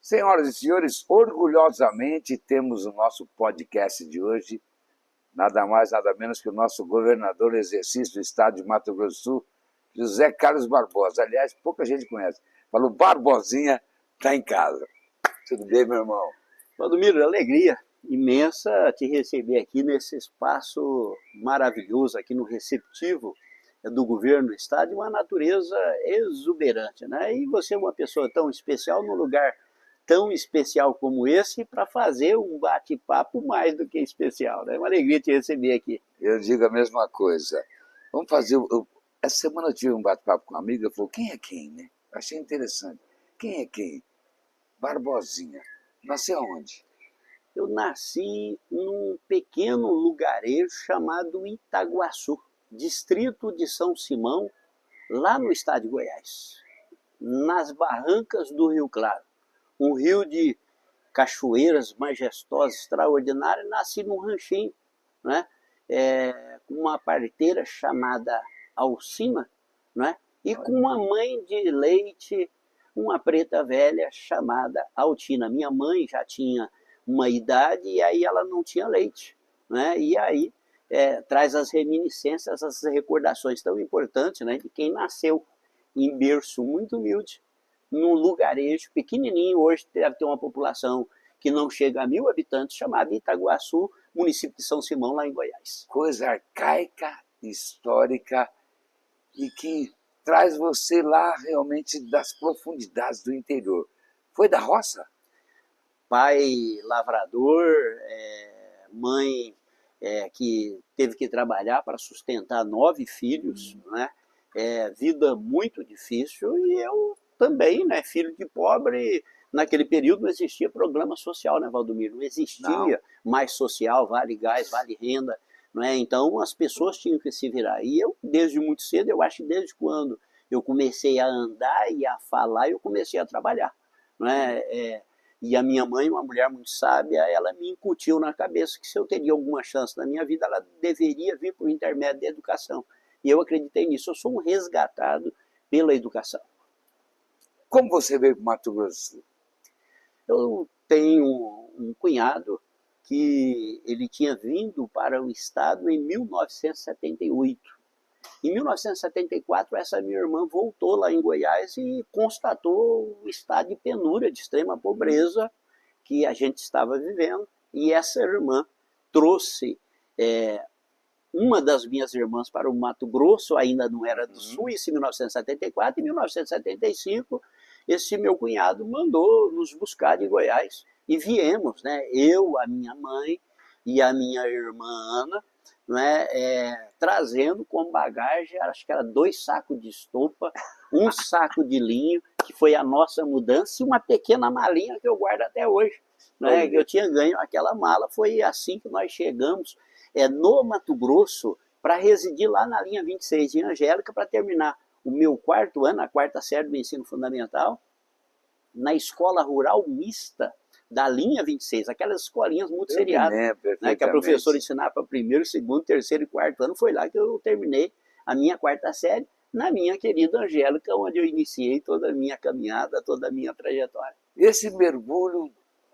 Senhoras e senhores, orgulhosamente temos o nosso podcast de hoje, nada mais, nada menos que o nosso governador em exercício do estado de Mato Grosso do Sul, José Carlos Barbosa. Aliás, pouca gente conhece. Falou, Barbosinha está em casa. Tudo bem, meu irmão? Valdomiro, alegria imensa te receber aqui nesse espaço maravilhoso, aqui no receptivo do governo do estado, e uma natureza exuberante, né? E você é uma pessoa tão especial, num lugar tão especial como esse, para fazer um bate-papo mais do que especial, né? É uma alegria te receber aqui. Eu digo a mesma coisa. Vamos fazer... Essa semana eu tive um bate-papo com uma amiga, falou, quem é quem, né? Achei interessante. Quem é quem? Barbosinha. Nasceu onde? Eu nasci num pequeno lugarejo chamado Itaguaçu, distrito de São Simão, lá no estado de Goiás, nas barrancas do Rio Claro, um rio de cachoeiras majestosas, extraordinárias. Nasci num ranchinho, né? Com uma parteira chamada Alcina, né? E com uma mãe de leite, uma preta velha chamada Altina. Minha mãe já tinha uma idade e aí ela não tinha leite, né? E aí traz as reminiscências, as recordações tão importantes, né, de quem nasceu em berço muito humilde, num lugarejo pequenininho. Hoje deve ter uma população que não chega a 1.000 habitantes, chamado Itaguaçu, município de São Simão, lá em Goiás. Coisa arcaica, histórica, e que traz você lá realmente das profundidades do interior. Foi da roça? Pai lavrador, mãe que teve que trabalhar para sustentar 9 filhos, né? Vida muito difícil, e eu também, né, filho de pobre. Naquele período não existia programa social, né, Valdomiro? Não existia mais social, vale gás, vale renda, não é? Então as pessoas tinham que se virar. E eu, desde muito cedo, eu acho que desde quando eu comecei a andar e a falar, eu comecei a trabalhar, não é? E a minha mãe, uma mulher muito sábia, ela me incutiu na cabeça que se eu teria alguma chance na minha vida, ela deveria vir por intermédio da educação. E eu acreditei nisso. Eu sou um resgatado pela educação. Como você veio para o Mato Grosso? Eu tenho um cunhado que ele tinha vindo para o estado em 1978. Em 1974, essa minha irmã voltou lá em Goiás e constatou o estado de penúria, de extrema pobreza que a gente estava vivendo. E essa irmã trouxe uma das minhas irmãs para o Mato Grosso, ainda não era do Sul, isso em 1974. Em 1975, esse meu cunhado mandou nos buscar de Goiás. E viemos, né? Eu, a minha mãe e a minha irmã Ana, né, trazendo como bagagem, acho que era 2 sacos de estopa, 1 saco de linho, que foi a nossa mudança, e uma pequena malinha que eu guardo até hoje, né, que eu tinha ganho aquela mala. Foi assim que nós chegamos no Mato Grosso, para residir lá na linha 26 de Angélica, para terminar o meu 4º ano, a 4ª série do ensino fundamental, na escola rural mista da linha 26, aquelas escolinhas muito seriadas, né, que a professora ensinava para 1º, 2º, 3º e 4º ano. Foi lá que eu terminei a minha 4ª série, na minha querida Angélica, onde eu iniciei toda a minha caminhada, toda a minha trajetória. Esse mergulho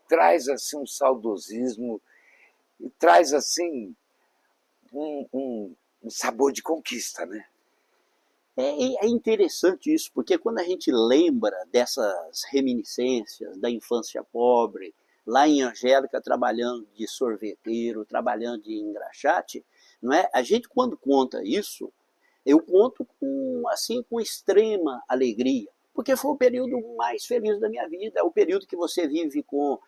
traz assim um saudosismo, e traz assim um sabor de conquista, né? É interessante isso, porque quando a gente lembra dessas reminiscências da infância pobre, lá em Angélica trabalhando de sorveteiro, trabalhando de engraxate, não é? A gente, quando conta isso, eu conto com extrema alegria, porque foi o período mais feliz da minha vida. É o período que você vive com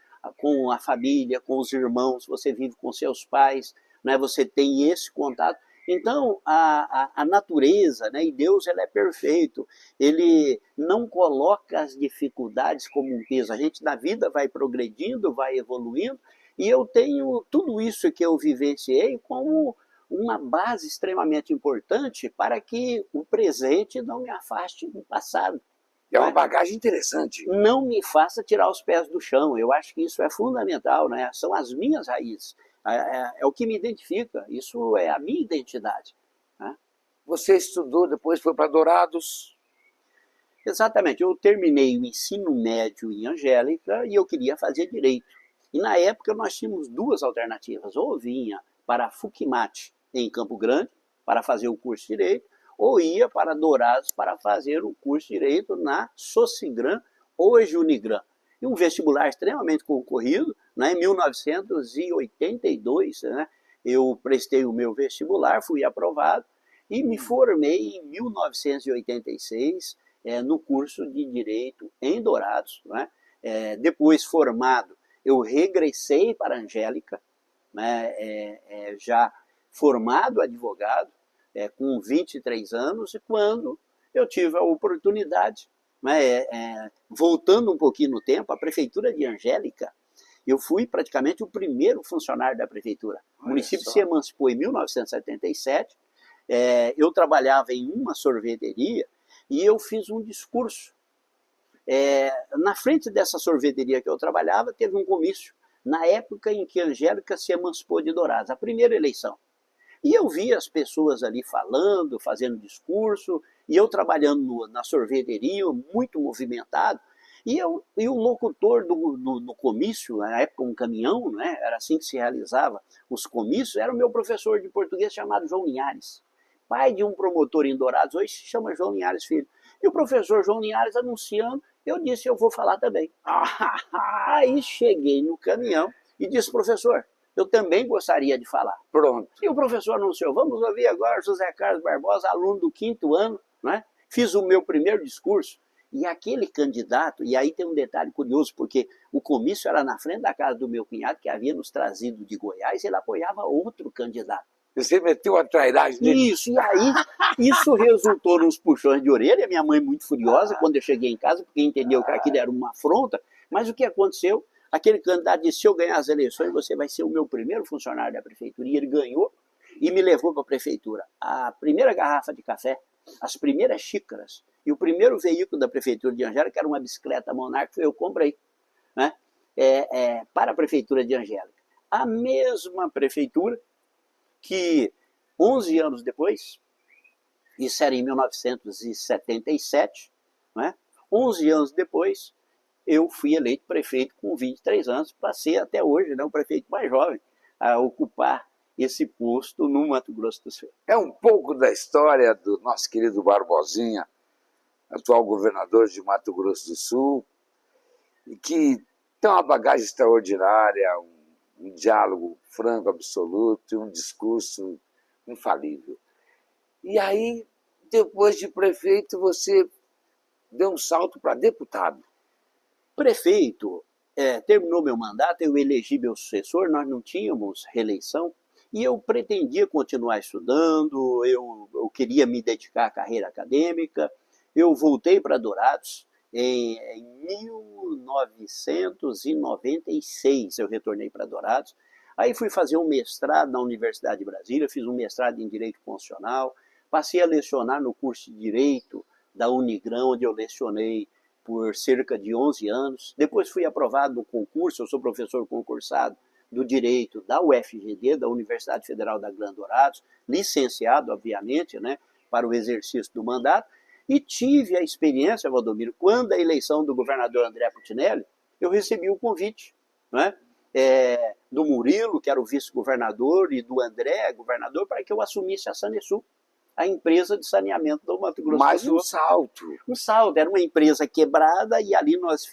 a família, com os irmãos, você vive com seus pais, né? Você tem esse contato. Então, a natureza, né, e Deus, ele é perfeito, ele não coloca as dificuldades como um peso. A gente na vida vai progredindo, vai evoluindo, e eu tenho tudo isso que eu vivenciei como uma base extremamente importante para que o presente não me afaste do passado. É uma bagagem interessante. Não me faça tirar os pés do chão. Eu acho que isso é fundamental, né? São as minhas raízes. É o que me identifica, isso é a minha identidade, né? Você estudou, depois foi para Dourados? Exatamente, eu terminei o ensino médio em Angélica e eu queria fazer direito. E na época nós tínhamos duas alternativas, ou vinha para a FUCMAT em Campo Grande para fazer o curso de direito, ou ia para Dourados para fazer o curso de direito na Socigram, hoje Unigran. E um vestibular extremamente concorrido, né? Em 1982, né? Eu prestei o meu vestibular, fui aprovado e me formei em 1986 no curso de Direito em Dourados. Né? Depois formado, eu regressei para a Angélica, né? Já formado advogado, com 23 anos, e quando eu tive a oportunidade, né, voltando um pouquinho no tempo, a Prefeitura de Angélica, eu fui praticamente o primeiro funcionário da Prefeitura. O município se emancipou em 1977, eu trabalhava em uma sorveteria e eu fiz um discurso. Na frente dessa sorveteria que eu trabalhava, teve um comício, na época em que a Angélica se emancipou de Dourados, a primeira eleição. E eu via as pessoas ali falando, fazendo discurso, e eu trabalhando na sorveteria, muito movimentado, e o locutor do comício, na época um caminhão, né, era assim que se realizava os comícios, era o meu professor de português chamado João Linhares, pai de um promotor em Dourados, hoje se chama João Linhares Filho. E o professor João Linhares anunciando, eu disse, eu vou falar também. Aí cheguei no caminhão e disse, professor, eu também gostaria de falar. Pronto. E o professor anunciou, vamos ouvir agora José Carlos Barbosa, aluno do 5º ano, né? Fiz o meu primeiro discurso, e aquele candidato, e aí tem um detalhe curioso, porque o comício era na frente da casa do meu cunhado, que havia nos trazido de Goiás, ele apoiava outro candidato. Você meteu a trairagem dele? Isso, e aí isso resultou nos puxões de orelha, minha mãe muito furiosa quando eu cheguei em casa, porque entendeu que aquilo era uma afronta, mas o que aconteceu? Aquele candidato disse, se eu ganhar as eleições, você vai ser o meu primeiro funcionário da prefeitura. E ele ganhou e me levou para a prefeitura. A primeira garrafa de café, as primeiras xícaras e o primeiro veículo da prefeitura de Angélica, que era uma bicicleta Monarch, eu comprei, né? Para a prefeitura de Angélica. A mesma prefeitura que 11 anos depois, isso era em 1977, né? 11 anos depois, eu fui eleito prefeito com 23 anos, passei até hoje, né, o prefeito mais jovem, a ocupar esse posto no Mato Grosso do Sul. É um pouco da história do nosso querido Barbosinha, atual governador de Mato Grosso do Sul, e que tem uma bagagem extraordinária, um diálogo franco, absoluto, e um discurso infalível. E aí, depois de prefeito, você deu um salto para deputado. Prefeito, terminou meu mandato, eu elegi meu sucessor, nós não tínhamos reeleição, e eu pretendia continuar estudando, eu queria me dedicar à carreira acadêmica. Eu voltei para Dourados em 1996, eu retornei para Dourados. Aí fui fazer um mestrado na Universidade de Brasília, fiz um mestrado em Direito Constitucional, passei a lecionar no curso de Direito da Unigran, onde eu lecionei por cerca de 11 anos. Depois fui aprovado no concurso, eu sou professor concursado do Direito da UFGD, da Universidade Federal da Grande Dourados, licenciado, obviamente, né, para o exercício do mandato, e tive a experiência, Valdomiro, quando a eleição do governador André Putinelli, eu recebi o convite, né, do Murilo, que era o vice-governador, e do André, governador, para que eu assumisse a Sanesul, a empresa de saneamento do Mato Grosso do Sul. Mais um salto. Um salto, era uma empresa quebrada e ali nós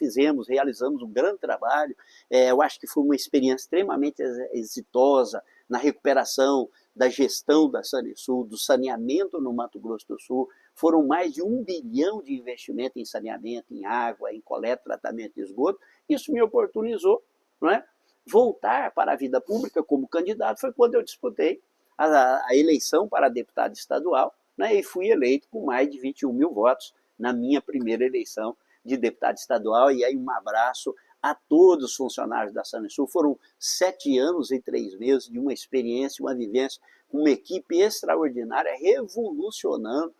realizamos um grande trabalho. Eu acho que foi uma experiência extremamente exitosa na recuperação da gestão da Sanesul, do saneamento no Mato Grosso do Sul. Foram mais de 1 bilhão de investimento em saneamento, em água, em coleta, tratamento de esgoto. Isso me oportunizou, não é? Voltar para a vida pública como candidato. Foi quando eu disputei a eleição para deputado estadual, né, e fui eleito com mais de 21 mil votos na minha primeira eleição de deputado estadual. E aí um abraço a todos os funcionários da Sanesul. Foram 7 anos e 3 meses de uma experiência, uma vivência, uma equipe extraordinária, revolucionando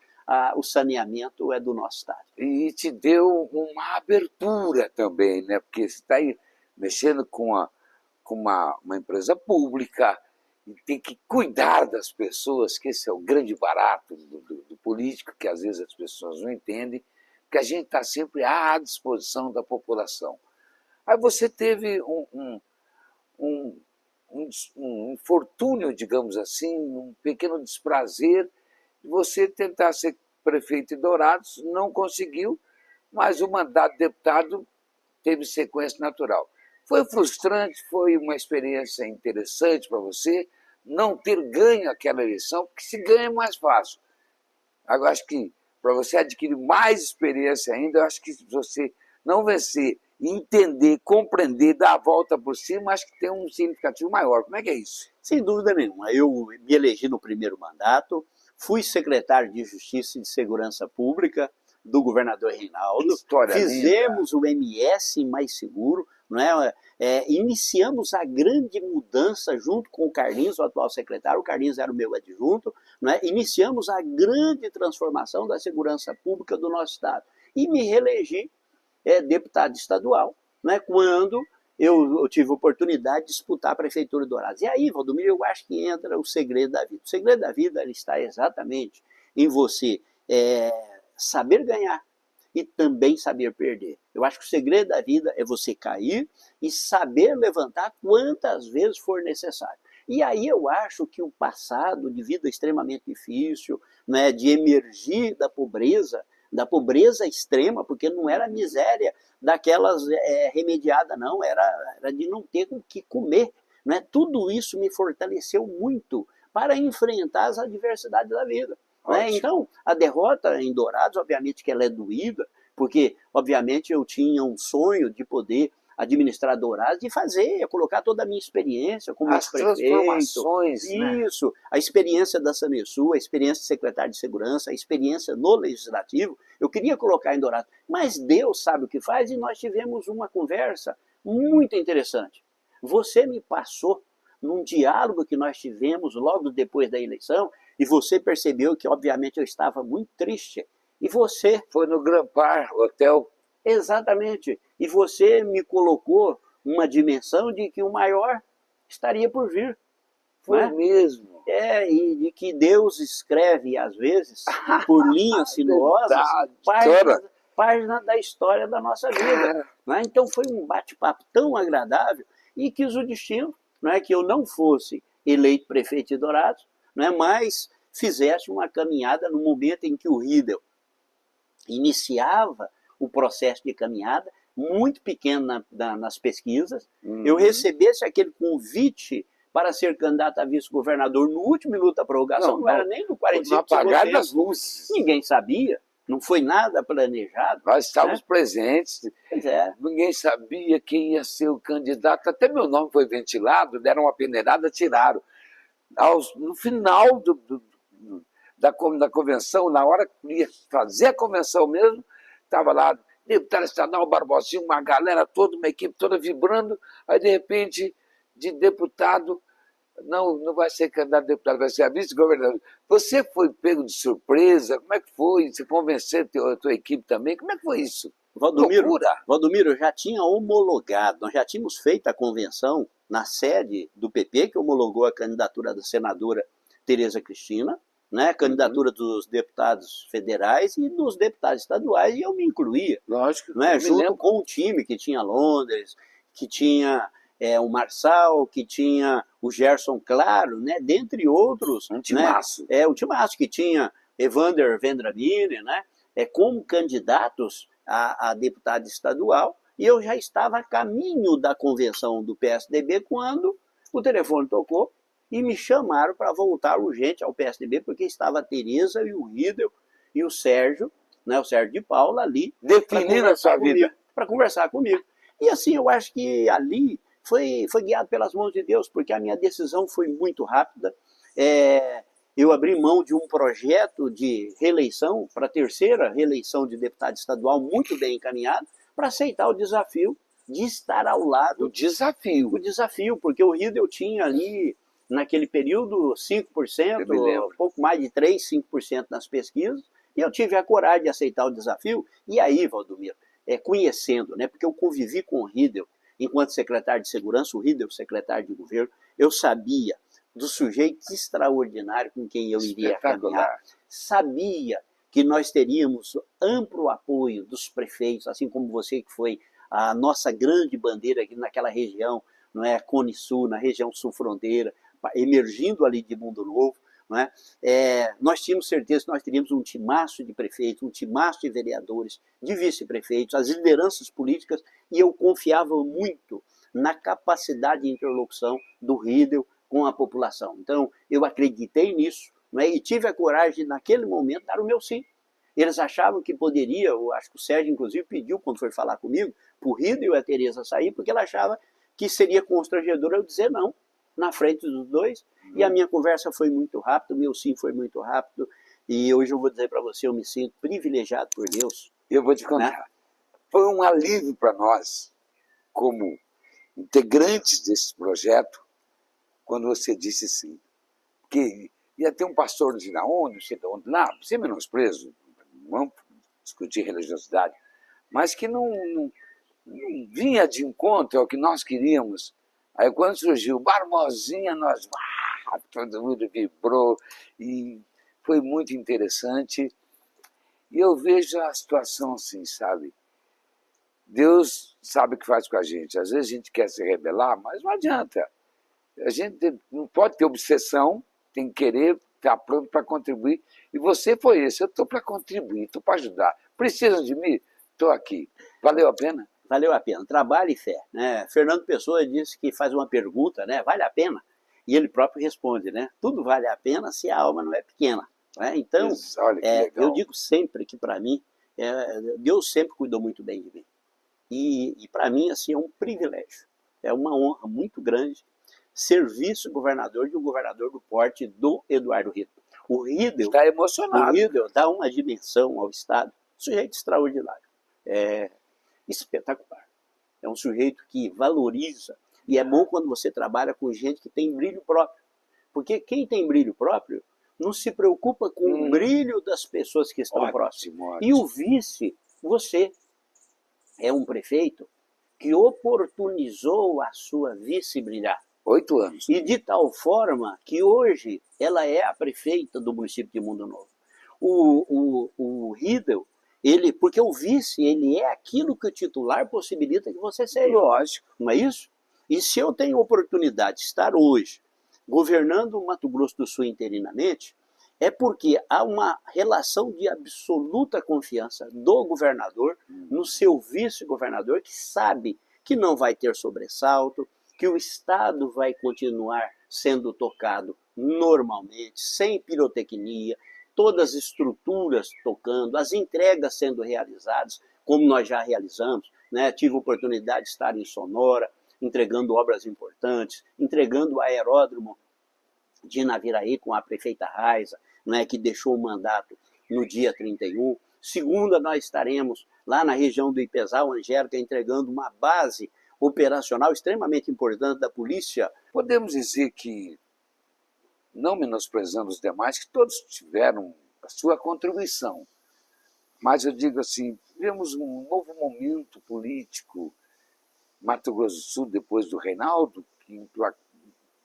o saneamento do nosso estado. E te deu uma abertura também, né? Porque você está aí mexendo com uma empresa pública, e tem que cuidar das pessoas, que esse é o grande barato do político, que às vezes as pessoas não entendem, que a gente está sempre à disposição da população. Aí você teve um infortúnio, digamos assim, um pequeno desprazer, de você tentar ser prefeito em Dourados, não conseguiu, mas o mandato de deputado teve sequência natural. Foi frustrante, foi uma experiência interessante para você não ter ganho aquela eleição, porque se ganha é mais fácil. Agora, acho que para você adquirir mais experiência ainda, eu acho que se você não vencer, entender, compreender, dar a volta por cima, acho que tem um significativo maior. Como é que é isso? Sem dúvida nenhuma. Eu me elegi no primeiro mandato, fui secretário de Justiça e de Segurança Pública do governador Reinaldo, fizemos o MS Mais Seguro, não é? Iniciamos a grande mudança junto com o Carlinhos, o atual secretário, o Carlinhos era o meu adjunto, não é? Iniciamos a grande transformação da segurança pública do nosso estado. E me reelegi deputado estadual, né, quando eu tive a oportunidade de disputar a Prefeitura de Dourados. E aí, Valdomiro, eu acho que entra o segredo da vida. O segredo da vida ele está exatamente em você saber ganhar e também saber perder. Eu acho que o segredo da vida é você cair e saber levantar quantas vezes for necessário. E aí eu acho que o passado de vida extremamente difícil, né, de emergir da pobreza extrema, porque não era miséria daquelas remediada, não, era de não ter o que comer. Né? Tudo isso me fortaleceu muito para enfrentar as adversidades da vida. Né? Então, a derrota em Dourados, obviamente que ela é doída, porque, obviamente, eu tinha um sonho de poder administrar Dourados, de fazer, colocar toda a minha experiência como prefeito. Transformações, isso, né? A experiência da Samesul, a experiência de secretário de Segurança, a experiência no Legislativo, eu queria colocar em Dourados. Mas Deus sabe o que faz e nós tivemos uma conversa muito interessante. Você me passou num diálogo que nós tivemos logo depois da eleição e você percebeu que, obviamente, eu estava muito triste. E você... Foi no Grand Par Hotel. Exatamente. E você me colocou uma dimensão de que o maior estaria por vir. Foi mesmo. E de que Deus escreve, às vezes, por linhas sinuosas, página da história da nossa vida. Né? Então foi um bate-papo tão agradável e quis o destino, né, que eu não fosse eleito prefeito de Dourados, né, mas fizesse uma caminhada no momento em que o Riedel iniciava o processo de caminhada, muito pequeno nas pesquisas, eu recebesse aquele convite para ser candidato a vice-governador no último minuto da prorrogação, não era nem no 45%. No apagar das luzes. Ninguém sabia, não foi nada planejado. Nós estávamos presentes, Pois ninguém sabia quem ia ser o candidato, até meu nome foi ventilado, deram uma peneirada, tiraram. No final da convenção, na hora que ia fazer a convenção mesmo, estava lá, deputado estadual Barbosinha, uma galera toda, uma equipe toda vibrando, aí de repente, de deputado, não vai ser candidato a deputado, vai ser a vice-governador. Você foi pego de surpresa? Como é que foi? Você convenceu a tua equipe também? Como é que foi isso? Valdomiro, eu já tinha homologado, nós já tínhamos feito a convenção na sede do PP, que homologou a candidatura da senadora Tereza Cristina, né, candidatura dos deputados federais e dos deputados estaduais, e eu me incluía. Lógico. Né, junto com o time que tinha Londres, que tinha o Marçal, que tinha o Gerson Claro, né, dentre outros. Um timaço. Né, um timaço que tinha Evander Vendramini, né, como candidatos a deputado estadual, e eu já estava a caminho da convenção do PSDB quando o telefone tocou e me chamaram para voltar urgente ao PSDB, porque estava a Tereza e o Riedel e o Sérgio, né, o Sérgio de Paula ali, definindo a sua vida, para conversar comigo. E assim, eu acho que ali foi guiado pelas mãos de Deus, porque a minha decisão foi muito rápida. Eu abri mão de um projeto de reeleição, para a terceira reeleição de deputado estadual, muito bem encaminhado, para aceitar o desafio de estar ao lado. O desafio, porque o Riedel tinha ali, naquele período, 5%, um pouco mais de 3%, 5% nas pesquisas, e eu tive a coragem de aceitar o desafio. E aí, Valdomiro, conhecendo, né, porque eu convivi com o Riedel, enquanto secretário de Segurança, o Riedel, secretário de Governo, eu sabia do sujeito extraordinário com quem eu iria caminhar, sabia que nós teríamos amplo apoio dos prefeitos, assim como você, que foi a nossa grande bandeira aqui naquela região, não é, Cone Sul, na região sul-fronteira, emergindo ali de Mundo Novo, não é? Nós tínhamos certeza que nós teríamos um timaço de prefeitos, um timaço de vereadores, de vice-prefeitos, as lideranças políticas, e eu confiava muito na capacidade de interlocução do Riedel com a população. Então, eu acreditei nisso, não é? E tive a coragem, naquele momento, de dar o meu sim. Eles achavam que poderia, eu acho que o Sérgio, inclusive, pediu, quando foi falar comigo, para o Riedel e a Tereza sair, porque ela achava que seria constrangedor eu dizer não, na frente dos dois, e a minha conversa foi muito rápida, o meu sim foi muito rápido, e hoje eu vou dizer para você, eu me sinto privilegiado por Deus. Eu vou te contar, né? Foi um alívio para nós, como integrantes desse projeto, quando você disse sim. Porque ia ter um pastor de onde, não sei de onde, lá, sem menosprezo, vamos discutir religiosidade, mas que não vinha de encontro ao que nós queríamos. Aí quando surgiu Barbosinha, nós, todo mundo vibrou, e foi muito interessante. E eu vejo a situação assim, sabe? Deus sabe o que faz com a gente. Às vezes a gente quer se rebelar, mas não adianta. A gente não pode ter obsessão, tem que querer, estar pronto para contribuir. E você foi esse, eu estou para contribuir, estou para ajudar. Precisam de mim? Estou aqui. Valeu a pena? Valeu a pena. Trabalho e fé, né? Fernando Pessoa disse que faz uma pergunta, né? Vale a pena? E ele próprio responde, né? Tudo vale a pena se a alma não é pequena. Né? Então, isso, olha que legal. Eu digo sempre que, para mim, Deus sempre cuidou muito bem de mim. E para mim, assim, é um privilégio. É uma honra muito grande ser vice-governador de um governador do porte do Eduardo Riedel. O Riedel está emocionado. O Riedel dá uma dimensão ao Estado, sujeito extraordinário, espetacular. É um sujeito que valoriza, e é bom quando você trabalha com gente que tem brilho próprio, porque quem tem brilho próprio não se preocupa com o brilho das pessoas que estão próximas. E o vice, você, é um prefeito que oportunizou a sua vice brilhar. 8 anos. E de tal forma que hoje ela é a prefeita do município de Mundo Novo. O Riedel, porque o vice, ele é aquilo que o titular possibilita que você seja. Lógico. Não é isso? E se eu tenho oportunidade de estar hoje governando o Mato Grosso do Sul interinamente, é porque há uma relação de absoluta confiança do governador no seu vice-governador, que sabe que não vai ter sobressalto, que o Estado vai continuar sendo tocado normalmente, sem pirotecnia, todas as estruturas tocando, as entregas sendo realizadas, como nós já realizamos, né? Tive a oportunidade de estar em Sonora, entregando obras importantes, entregando o aeródromo de Naviraí com a prefeita Raiza, né, que deixou o mandato no dia 31. Segunda, nós estaremos lá na região do Ipezal, Angélica, entregando uma base operacional extremamente importante da polícia. Podemos dizer que, não menosprezando os demais, que todos tiveram a sua contribuição. Mas eu digo assim, tivemos um novo momento político, Mato Grosso do Sul, depois do Reinaldo, que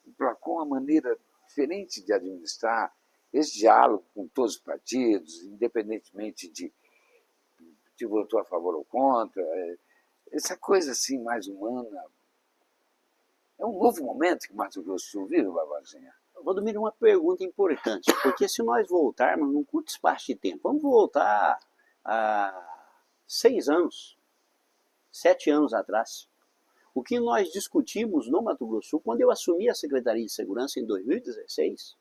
emplacou uma maneira diferente de administrar, esse diálogo com todos os partidos, independentemente de votou a favor ou contra, essa coisa assim mais humana. É um novo momento que Mato Grosso do Sul vive, Barbosinha. Valdomiro, uma pergunta importante, porque se nós voltarmos num curto espaço de tempo, vamos voltar a 6 anos, 7 anos atrás, o que nós discutimos no Mato Grosso do Sul, quando eu assumi a Secretaria de Segurança em 2016,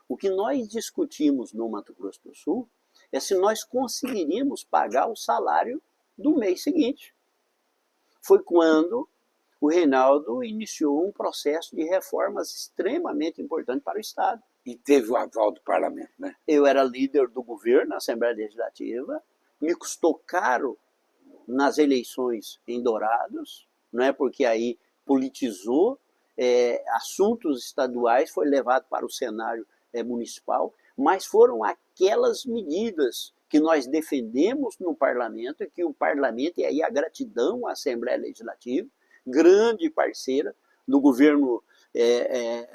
o que nós discutimos no Mato Grosso do Sul é se nós conseguiríamos pagar o salário do mês seguinte. Foi quando o Reinaldo iniciou um processo de reformas extremamente importante para o Estado. E teve o aval do parlamento, né? Eu era líder do governo na Assembleia Legislativa, me custou caro nas eleições em Dourados, não é, porque aí politizou, assuntos estaduais foi levado para o cenário municipal, mas foram aquelas medidas que nós defendemos no parlamento, que o parlamento, e aí a gratidão à Assembleia Legislativa, grande parceira do governo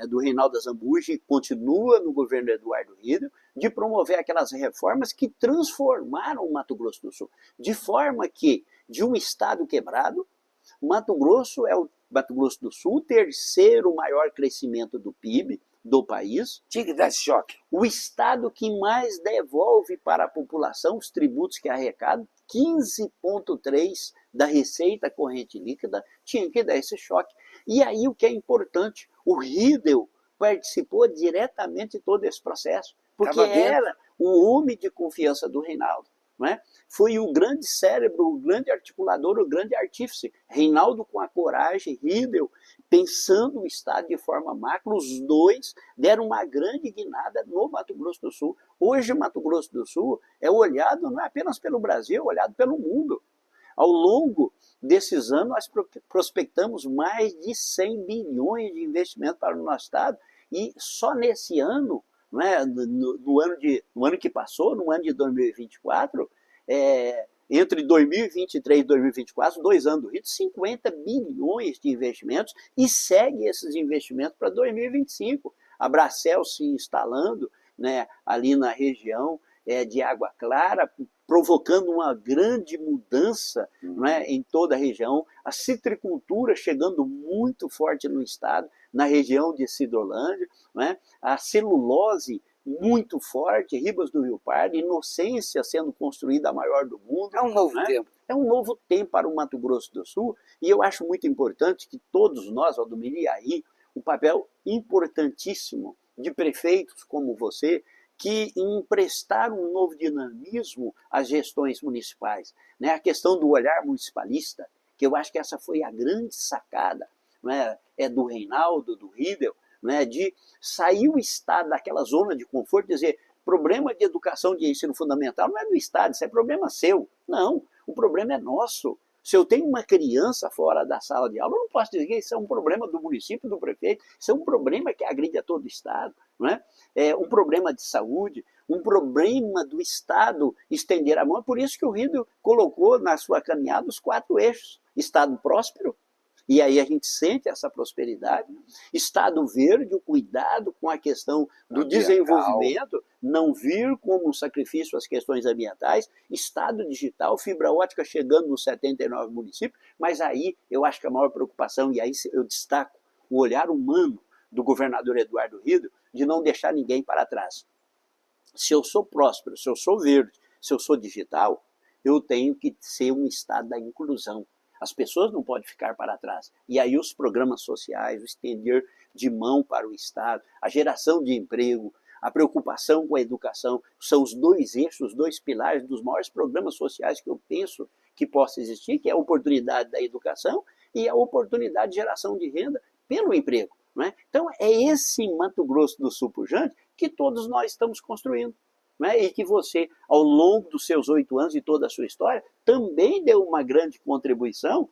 do Reinaldo Azambuja, continua no governo Eduardo Riedel, de promover aquelas reformas que transformaram o Mato Grosso do Sul. De forma que, de um estado quebrado, Mato Grosso do Sul, o terceiro maior crescimento do PIB do país. Tinha que dar esse choque. O estado que mais devolve para a população os tributos que arrecada, 15,3% da receita corrente líquida, tinha que dar esse choque. E aí o que é importante, o Riedel participou diretamente de todo esse processo, porque era o homem de confiança do Reinaldo. Não é? Foi o grande cérebro, o grande articulador, o grande artífice. Reinaldo com a coragem, Riedel pensando o Estado de forma macro, os dois deram uma grande guinada no Mato Grosso do Sul. Hoje o Mato Grosso do Sul é olhado não é apenas pelo Brasil, é olhado pelo mundo. Ao longo desses anos, nós prospectamos mais de 100 bilhões de investimento para o nosso Estado, e só nesse ano, né, no ano que passou, no ano de 2024, entre 2023 e 2024, 2 anos do Rio, 50 bilhões de investimentos, e segue esses investimentos para 2025. A Bracel se instalando, né, ali na região de Água Clara, provocando uma grande mudança, né, em toda a região. A citricultura chegando muito forte no estado, na região de Sidrolândia, né? A celulose muito forte, Ribas do Rio Pardo, Inocência sendo construída a maior do mundo. É um novo tempo. É um novo tempo para o Mato Grosso do Sul, e eu acho muito importante que todos nós, Valdomiro, e aí, o papel importantíssimo de prefeitos como você, que emprestaram um novo dinamismo às gestões municipais. Né? A questão do olhar municipalista, que eu acho que essa foi a grande sacada, né? Do Reinaldo, do Riedel, né? De sair o Estado daquela zona de conforto e dizer, problema de educação de ensino fundamental não é do Estado, isso é problema seu. Não, o problema é nosso. Se eu tenho uma criança fora da sala de aula, eu não posso dizer que isso é um problema do município, do prefeito, isso é um problema que agride a todo o Estado. Não é? É um problema de saúde, um problema do Estado estender a mão. É por isso que o Riedel colocou na sua caminhada os 4 eixos. Estado próspero, e aí a gente sente essa prosperidade. Estado verde, o cuidado com a questão do desenvolvimento, não vir como um sacrifício às questões ambientais. Estado digital, fibra ótica chegando nos 79 municípios, mas aí eu acho que a maior preocupação, e aí eu destaco o olhar humano do governador Eduardo Riedel, de não deixar ninguém para trás. Se eu sou próspero, se eu sou verde, se eu sou digital, eu tenho que ser um estado da inclusão. As pessoas não podem ficar para trás. E aí os programas sociais, o estender de mão para o Estado, a geração de emprego, a preocupação com a educação, são os 2 eixos, os 2 pilares dos maiores programas sociais que eu penso que possa existir, que é a oportunidade da educação e a oportunidade de geração de renda pelo emprego. Não é? Então é esse Mato Grosso do Sul pujante que todos nós estamos construindo. E que você, ao longo dos seus 8 anos e toda a sua história, também deu uma grande contribuição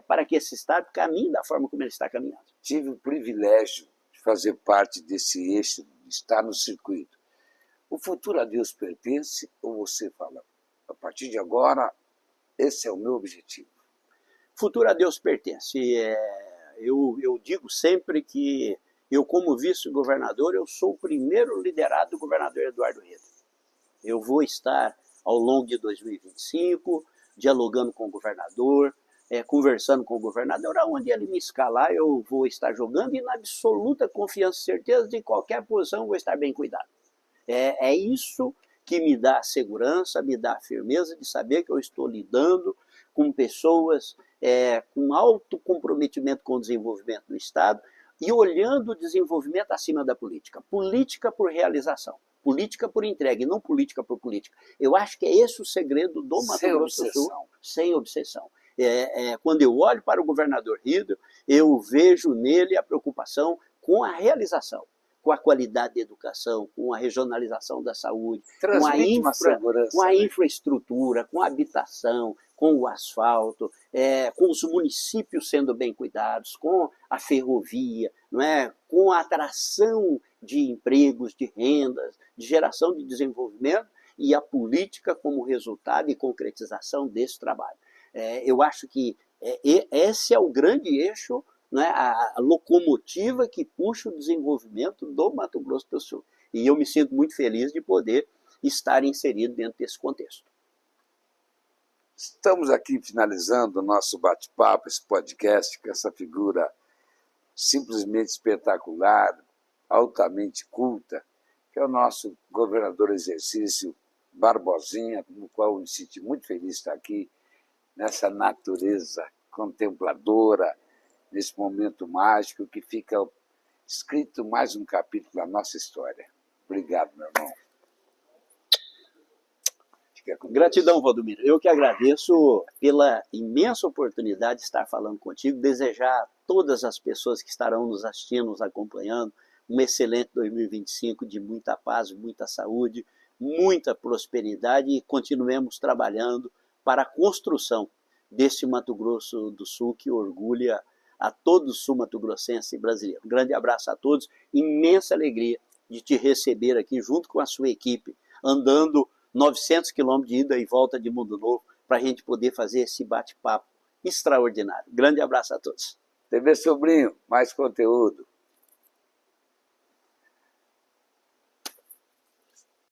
para que esse Estado caminhe da forma como ele está caminhando. Tive o privilégio de fazer parte desse eixo, de estar no circuito. O futuro a Deus pertence, ou você fala, a partir de agora, esse é o meu objetivo? Futuro a Deus pertence. Eu digo sempre que eu, como vice-governador, eu sou o primeiro liderado do governador Eduardo Riedel. Eu vou estar, ao longo de 2025, dialogando com o governador, conversando com o governador, aonde ele me escalar, eu vou estar jogando, e na absoluta confiança e certeza de qualquer posição eu vou estar bem cuidado. É isso que me dá segurança, me dá firmeza de saber que eu estou lidando com pessoas com alto comprometimento com o desenvolvimento do Estado, e olhando o desenvolvimento acima da política. Política por realização, política por entrega, e não política por política. Eu acho que é esse o segredo do Mato Grosso do Sul, sem obsessão. Quando eu olho para o governador Riedel, eu vejo nele a preocupação com a realização, com a qualidade da educação, com a regionalização da saúde, com a infraestrutura, com a habitação, com o asfalto, com os municípios sendo bem cuidados, com a ferrovia, não é? Com a atração de empregos, de rendas, de geração de desenvolvimento, e a política como resultado e concretização desse trabalho. Eu acho que esse é o grande eixo, né, a locomotiva que puxa o desenvolvimento do Mato Grosso do Sul. E eu me sinto muito feliz de poder estar inserido dentro desse contexto. Estamos aqui finalizando o nosso bate-papo, esse podcast, com essa figura simplesmente espetacular, altamente culta, que é o nosso governador exercício Barbosinha, com o qual eu me senti muito feliz de estar aqui, nessa natureza contempladora, nesse momento mágico que fica escrito mais um capítulo da nossa história. Obrigado, meu irmão. Gratidão, Valdomiro. Eu que agradeço pela imensa oportunidade de estar falando contigo, desejar a todas as pessoas que estarão nos assistindo, nos acompanhando, um excelente 2025 de muita paz, muita saúde, muita prosperidade e continuemos trabalhando para a construção deste Mato Grosso do Sul que orgulha a todo sul-mato-grossense e brasileiro. Um grande abraço a todos, imensa alegria de te receber aqui junto com a sua equipe, andando 900 quilômetros de ida e volta de Mundo Novo, para a gente poder fazer esse bate-papo extraordinário. Grande abraço a todos. TV Sobrinho, mais conteúdo.